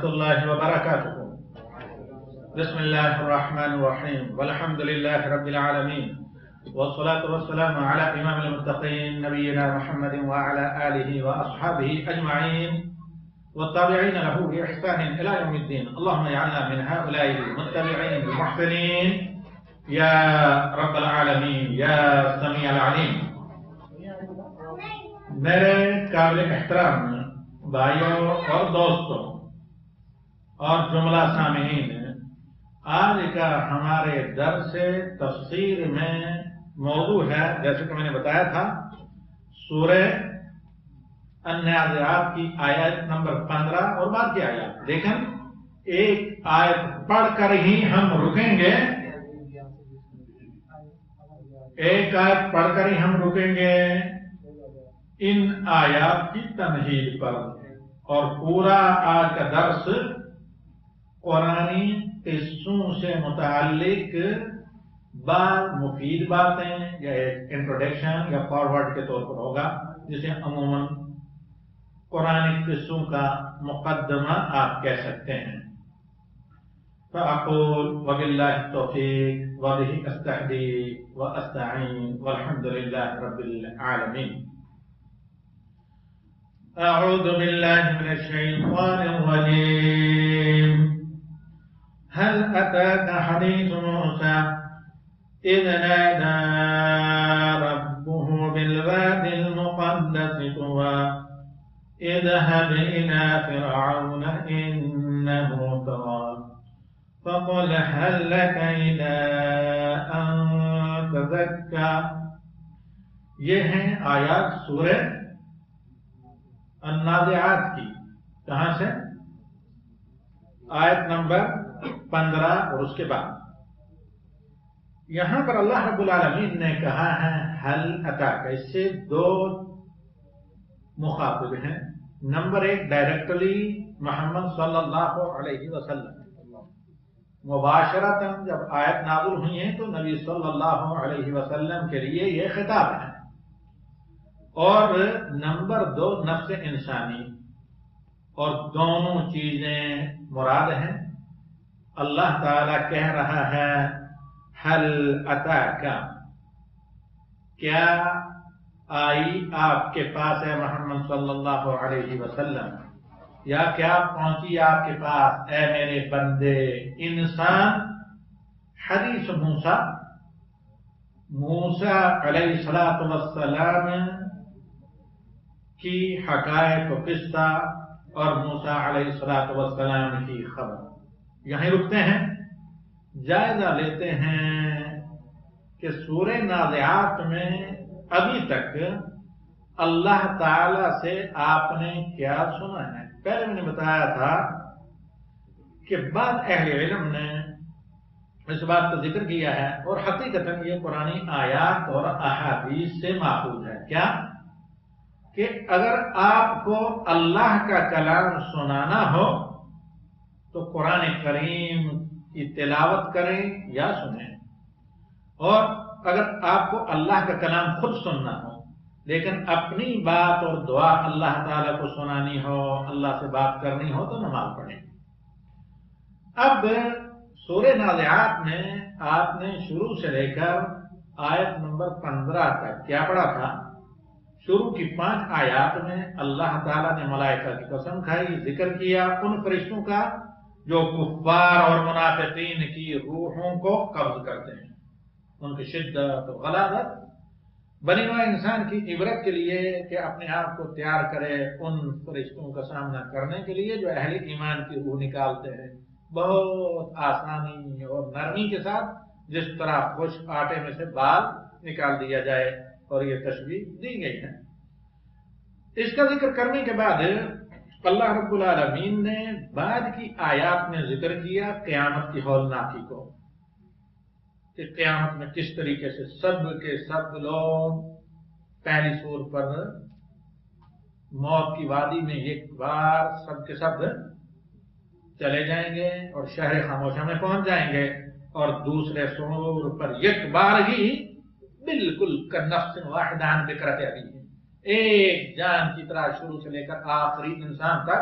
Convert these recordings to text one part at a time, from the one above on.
الله وبركاته. بسم الله الرحمن الرحيم والحمد لله رب العالمين والصلاة والسلام على إمام المتقين نبينا محمد وعلى آله وأصحابه أجمعين والتابعين له بإحسان إلى يوم الدين. اللهم اجعلنا من هؤلاء المتبعين المحسنين يا رب العالمين يا سميع العليم. میرے قابل احترام بھائیوں اور دوستوں اور جملہ سامعین، آج کا ہمارے درس تفسیر میں موضوع ہے، جیسے کہ میں نے بتایا تھا، سورہ النازعات کی آیت نمبر 15 اور بعد کی آیات. لیکن ایک آیت پڑھ کر ہی ہم رکیں گے، ایک آیت پڑھ کر ہی ہم رکیں گے ان آیات کی تمہید پر، اور پورا آج کا درس قرآنی قصوں سے متعلق بعض مفید باتیں یا ایک انٹروڈکشن یا فارورڈ کے طور پر ہوگا، جسے عموماً قرآنی قصوں کا مقدمہ آپ کہہ سکتے ہیں. فأقول وبالله التوفيق وبه أستهدي وأستعين والحمد لله رب العالمين. أعوذ بالله من الشيطان الرجيم. هل أتاك حديث موسى إذ نادى ربه بالوادي المقدس طوى اذهب إلى فرعون إنه طغى فقل هل لك إلى أن تزكى. یہ ہیں آیات سورہ النازعات کی. کہاں سے؟ آیت نمبر 15 اور اس کے بعد. یہاں پر اللہ رب العالمین نے کہا ہے حل اتاک. اس سے دو مخاطب ہیں. نمبر 1 ڈائریکٹلی محمد صلی اللہ علیہ وسلم، مباشرتاً جب آیت نازل ہوئی ہیں تو نبی صلی اللہ علیہ وسلم کے لیے یہ خطاب ہے. اور نمبر 2 نفس انسانی، اور دونوں چیزیں مراد ہیں. اللہ تعالی کہہ رہا ہے حل اتاک، کیا آئی آپ کے پاس ہے محمد صلی اللہ علیہ وسلم، یا کیا پہنچی آپ کے پاس اے میرے بندے انسان حدیث موسیٰ علیہ السلام کی حقائق و قصہ اور موسیٰ علیہ السلام کی خبر. یہیں رکتے ہیں، جائزہ لیتے ہیں کہ سورہ نازعات میں ابھی تک اللہ تعالی سے آپ نے کیا سنا ہے. پہلے میں نے بتایا تھا کہ بعض اہل علم نے اس بات کا ذکر کیا ہے، اور حقیقتاً یہ قرآنی آیات اور احادیث سے ماخوذ ہے. کیا کہ اگر آپ کو اللہ کا کلام سنانا ہو تو قرآن کریم کی تلاوت کریں یا سنیں، اور اگر آپ کو اللہ کا کلام خود سننا ہو لیکن اپنی بات اور دعا اللہ تعالیٰ کو سنانی ہو، اللہ سے بات کرنی ہو تو نماز پڑھیں. اب سورہ نازعات میں آپ نے شروع سے لے کر آیت نمبر 15 تک کیا پڑھا تھا؟ شروع کی 5 آیات میں اللہ تعالیٰ نے ملائکہ کی قسم کھائی، ذکر کیا ان فرشتوں کا جو کفار اور منافقین کی روحوں کو قبض کرتے ہیں، ان کی شدت و غلاظت. بنی نوع انسان کی عبرت کے لیے کہ اپنے آپ کو تیار کرے ان فرشتوں کا سامنا کرنے کے لیے جو اہل ایمان کی روح نکالتے ہیں، بہت آسانی اور نرمی کے ساتھ، جس طرح خشک آٹے میں سے بال نکال دیا جائے، اور یہ تشبیہ دی گئی ہے. اس کا ذکر کرنے کے بعد اللہ رب العالمین نے بعد کی آیات میں ذکر کیا قیامت کی ہولناکی کو، کہ قیامت میں کس طریقے سے سب کے سب لوگ پہلی سور پر موت کی وادی میں ایک بار سب کے سب چلے جائیں گے اور شہر خاموشہ میں پہنچ جائیں گے، اور دوسرے سور پر ایک بار ہی بالکل کنفس واحدان بکرت ابھی ایک جان کی طرح شروع سے لے کر آخری انسان تک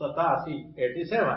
87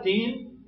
3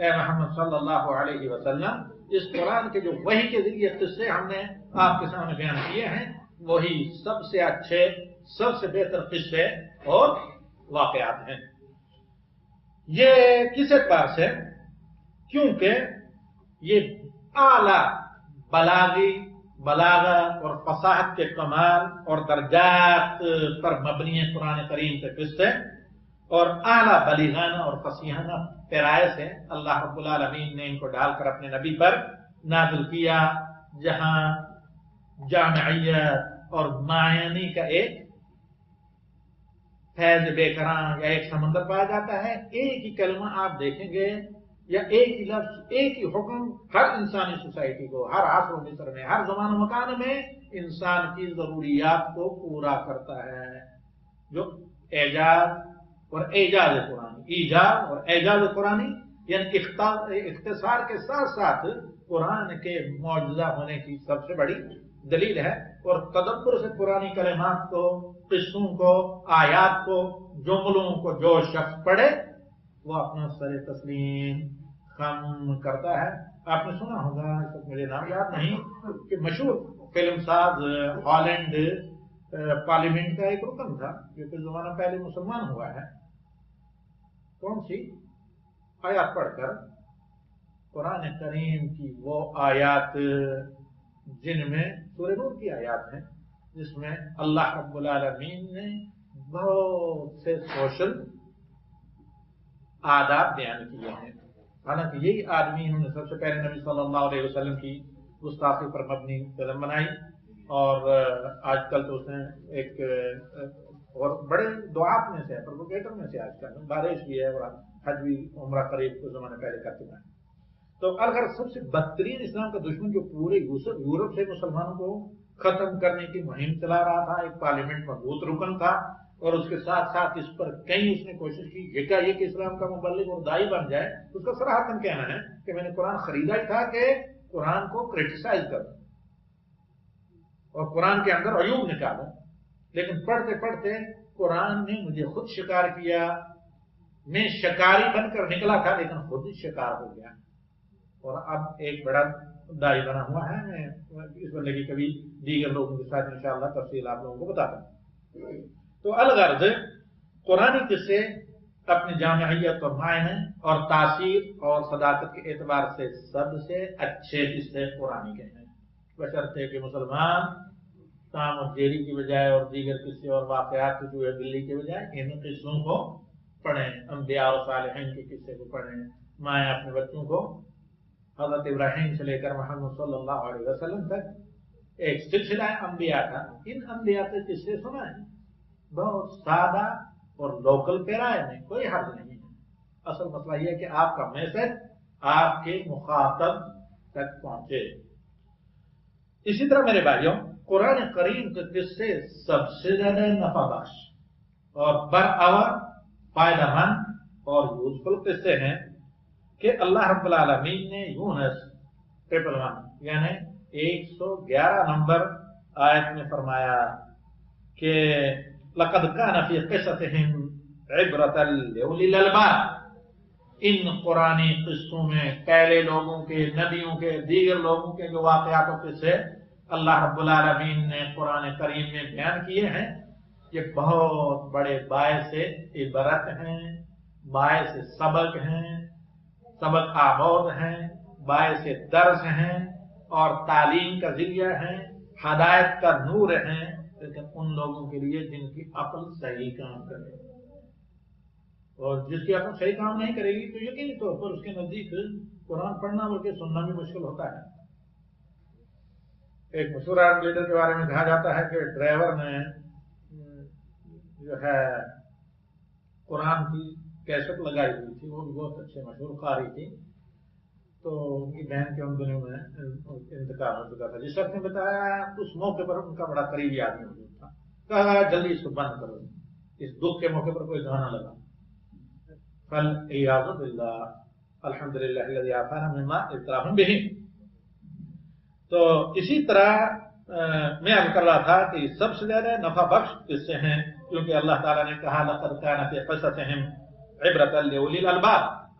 اے محمد صلی اللہ علیہ وسلم اس قرآن کے جو وحی کے ذریعے قصے ہم نے آپ کے سامنے بیان کیے ہیں وہی سب سے اچھے سب سے بہتر قصے اور واقعات ہیں. یہ کس اعتبار سے؟ کیونکہ یہ اعلی بلاغت اور فصاحت کے کمال اور درجات پر مبنی ہے قرآن کریم کے قصے، اور اعلی بلیغانہ اور فصیحانہ پیرائے سے اللہ رب العالمین نے ان کو ڈال کر اپنے نبی پر نازل کیا، جہاں جامعیت اور معانی کا ایک فیض بے کراں یا ایک سمندر پایا جاتا ہے. ایک ہی کلمہ آپ دیکھیں گے یا ایک ہی لفظ ایک ہی حکم ہر انسانی سوسائٹی کو، ہر عصر و مصر میں، ہر زمان و مکان میں انسان کی ضروریات کو پورا کرتا ہے. جو ایجاد اور اعجاز قرآنی، ایجاد اور اعجاز قرآنی یعنی اختصار کے ساتھ ساتھ قرآن کے معجزہ ہونے کی سب سے بڑی دلیل ہے. اور تدبر سے پرانی کلمات کو، قصوں کو، آیات کو، جملوں کو جو شخص پڑھے وہ اپنا سر تسلیم خم کرتا ہے. آپ نے سنا ہوگا، اس وقت مجھے نام یاد نہیں، کہ مشہور فلم ساز ہالینڈ پارلیمنٹ کا ایک رکن تھا جو کچھ زمانہ پہلے مسلمان ہوا ہے. کون سی آیات پڑھ کر؟ قرآن کریم کی وہ آیات جن میں سورہ نور کی آیات ہیں، جس میں اللہ رب العالمین نے بہت سے سوشل آداب بیان کیے ہیں. حالانکہ یہی آدمی انہوں نے سب سے پہلے نبی صلی اللہ علیہ وسلم کی گستاخی پر مبنی فلم بنائی، اور آج کل تو اس نے ایک اور بڑے دعات میں سے پروپیگیٹر میں سے آج کل بارش بھی ہے اور حج بھی عمرہ قریب کچھ زمانے پہلے کر چکا ہے. تو اگر سب سے بدترین اسلام کا دشمن جو پورے یورپ سے مسلمانوں کو ختم کرنے کی مہم چلا رہا تھا، ایک پارلیمنٹ مضبوط رکن تھا، اور اس کے ساتھ ساتھ اس پر کئی اس نے کوشش کی کہ اسلام کا مبلغ اور داعی بن جائے. اس کا صراحتاً کہنا ہے کہ میں نے قرآن خریدا ہی تھا کہ قرآن کو کرٹیسائز کروں اور قرآن کے اندر عیوب نکالوں، لیکن پڑھتے پڑھتے قرآن نے مجھے خود شکار کیا. میں شکاری بن کر نکلا تھا لیکن خود ہی شکار ہو گیا، اور اب ایک بڑا داعی بنا ہوا ہے. میں اس بندے کی کبھی دیگر لوگوں کے ساتھ انشاءاللہ تفصیل آپ لوگوں کو بتاتا ہوں. تو الغرض قرآن قصے اپنی جامعیت اور معنی اور تاثیر اور صداقت کے اعتبار سے سب سے اچھے قصے قرآن کے ہیں، بشرطے کہ مسلمان تام اور جیری کی بجائے اور دیگر قصے اور واقعات جو ہے بلی کے بجائے ان قصوں کو پڑھیں. انبیاء اور صالحین کے قصے کو پڑھیں. مائیں اپنے بچوں کو حضرت ابراہیم سے لے کر محمد صلی اللہ علیہ وسلم تک ایک سلسلہ انبیاء کا، ان انبیاء کے قصے سنائیں. بہت سادہ اور لوکل پیرائے میں کوئی حرج نہیں ہے. اصل مسئلہ یہ ہے کہ آپ کا میسج آپ کے مخاطب تک پہنچے. اسی طرح میرے بھائیوں، قرآن کریم کے قصے سب سے زیادہ نفع بخش اور براور فائدہ مند اور یوزفل قصے ہیں کہ اللہ رب العالمین نے یونس 111 یعنی 111 نمبر آیت میں فرمایا کہ لقد كان في قصتهم عبرة لأولي الألباب. ان قرآنی قصوں میں پہلے لوگوں کے، نبیوں کے، دیگر لوگوں کے جو واقعات و قصے اللہ رب العالمین نے قرآن کریم میں بیان کیے ہیں، یہ بہت بڑے باعث عبرت ہیں، باعث سبق ہیں، سبق آموز ہیں، باعث درس ہیں اور تعلیم کا ذریعہ ہیں، ہدایت کا نور ہیں، لیکن ان لوگوں کے لیے جن کی عقل صحیح کام کرے. اور جس کی عقل صحیح کام نہیں کرے گی تو یقینی طور پر اس کے نزدیک قرآن پڑھنا بلکہ سننا بھی مشکل ہوتا ہے. ایک مشہور عرب لیڈر کے بارے میں کہا جاتا ہے کہ ڈرائیور نے جو ہے قرآن کی کیسٹ لگائی ہوئی تھی، وہ بھی بہت اچھے مشہور قاری تھی. تو ان کی بہن کے ان دنوں میں انتقال ہو چکا تھا. جس وقت نے بتایا اس موقع پر ان کا بڑا قریبی آدمی موجود تھا. کہا جلدی اس کو بند کرو، اس دکھ کے موقع پر کوئی گانا لگا. فالعیاذ باللہ الحمدللہ الذی عافانا مما ابتلاہم بہ. تو اسی طرح میں عرض کر رہا تھا کہ سب سے زیادہ نفع بخش قصے ہیں، کیونکہ اللہ تعالیٰ نے کہا لقد کان فی قصصہم عبرۃ لأولی الالباب.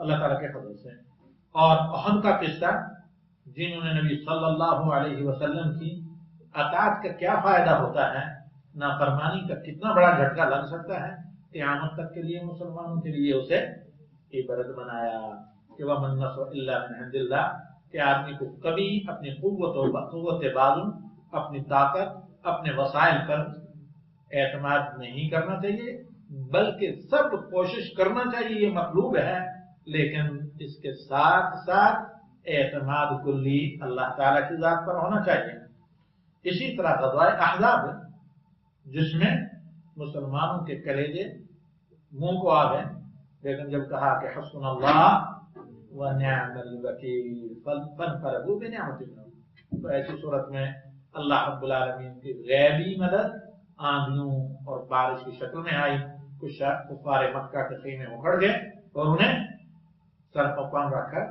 اللہ تعالیٰ کے فضل سے. اور احد کا قصہ، جنہوں نے نبی صلی اللہ علیہ وسلم کی اطاعت کا کیا فائدہ ہوتا ہے، نافرمانی کا کتنا بڑا جھٹکا لگ سکتا ہے، قیامت تک کے لیے مسلمانوں کے لیے اسے عبرت بنایا کہ وَمَن نَّصْرُ إِلَّا مِنْ عِندِ اللَّهِ، کہ آدمی کو کبھی اپنی قوت بازو، اپنی طاقت، اپنے وسائل پر اعتماد نہیں کرنا چاہیے، بلکہ سب کوشش کرنا چاہیے، یہ مطلوب ہے، لیکن اس کے ساتھ ساتھ اعتماد کلی اللہ تعالیٰ کی ذات پر ہونا چاہیے. اسی طرح غزوہ احزاب، جس میں مسلمانوں کے کلیجے منہ کو آ گئے، لیکن جب کہا کہ حسبنا اللہ ونعم الوکیل فانقلبوا بنعمت منہ، تو ایسی صورت میں اللہ رب العالمین کی غیبی مدد آندھیوں اور بارش کی شکل میں آئی. کچھ کفار مکہ کے خیمے اکھڑ گئے اور انہیں سر پکوان رکھ کر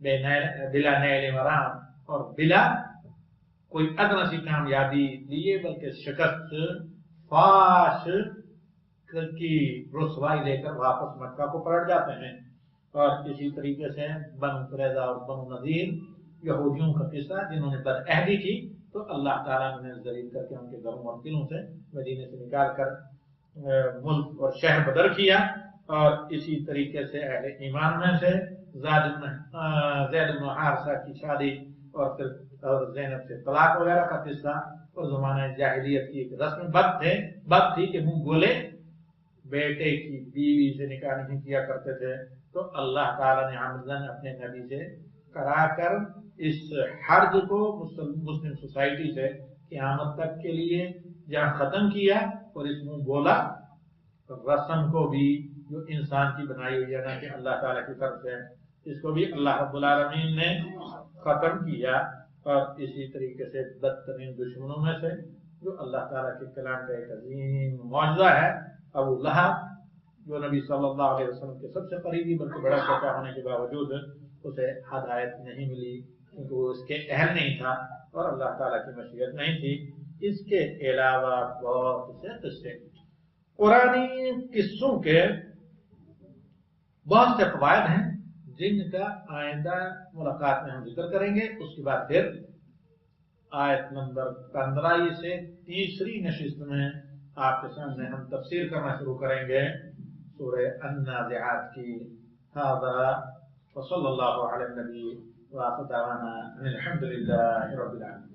بلا نیل مرام اور بلا کوئی ادنی سی کامیابی دیے، بلکہ شکست فاش کی رسوائی لے کر واپس مکہ کو پلٹ جاتے ہیں. اور اسی طریقے سے بنو قریظہ اور بنو نذیر یہودیوں کا قصہ، جنہوں نے بدعہدی کی تو اللہ تعالیٰ نے ذلیل کر کے ان کے گھروں اور قلعوں سے مدینے سے نکال کر ملک اور شہر بدر کیا. اور اسی طریقے سے اہل ایمان میں سے زید بن حارثہ کی شادی اور پھر زینب سے طلاق وغیرہ کا قصہ، اور زمانہ جاہلیت کی ایک رسم بد تھی کہ منہ بولے بیٹے کی بیوی سے نکاح نہیں کیا کرتے تھے، تو اللہ تعالیٰ نے عمدن اپنے نبی سے کرا کر اس حرج کو مسلم سوسائٹی سے قیامت تک کے لیے جہاں ختم کیا، اور اس منہ بولا رسم کو بھی جو انسان کی بنائی ہوئی ہے نا کہ اللہ تعالیٰ کی طرف سے، اس کو بھی اللہ رب العالمین نے ختم کیا. اور اسی طریقے سے بدترین دشمنوں میں سے جو اللہ تعالیٰ کے کلام کا ایک عظیم معجزہ ہے، ابو لہب، جو نبی صلی اللہ علیہ وسلم کے سب سے قریبی بلکہ بڑا چچا ہونے کے باوجود اسے ہدایت نہیں ملی کیونکہ وہ اس کے اہل نہیں تھا اور اللہ تعالیٰ کی مشیت نہیں تھی. اس کے علاوہ بہت سے قصے قرآنی قصوں کے بہت سے فوائد ہیں جن کا آئندہ ملاقات میں ہم ذکر کریں گے. اس کے بعد پھر آیت نمبر 15 سے تیسری نشست میں آپ کے سامنے ہم تفسیر کرنا شروع کریں گے سورہ النازعات کی. هذا وصلی اللہ علی النبی وآخر دعوانا الحمد للہ رب العالمین.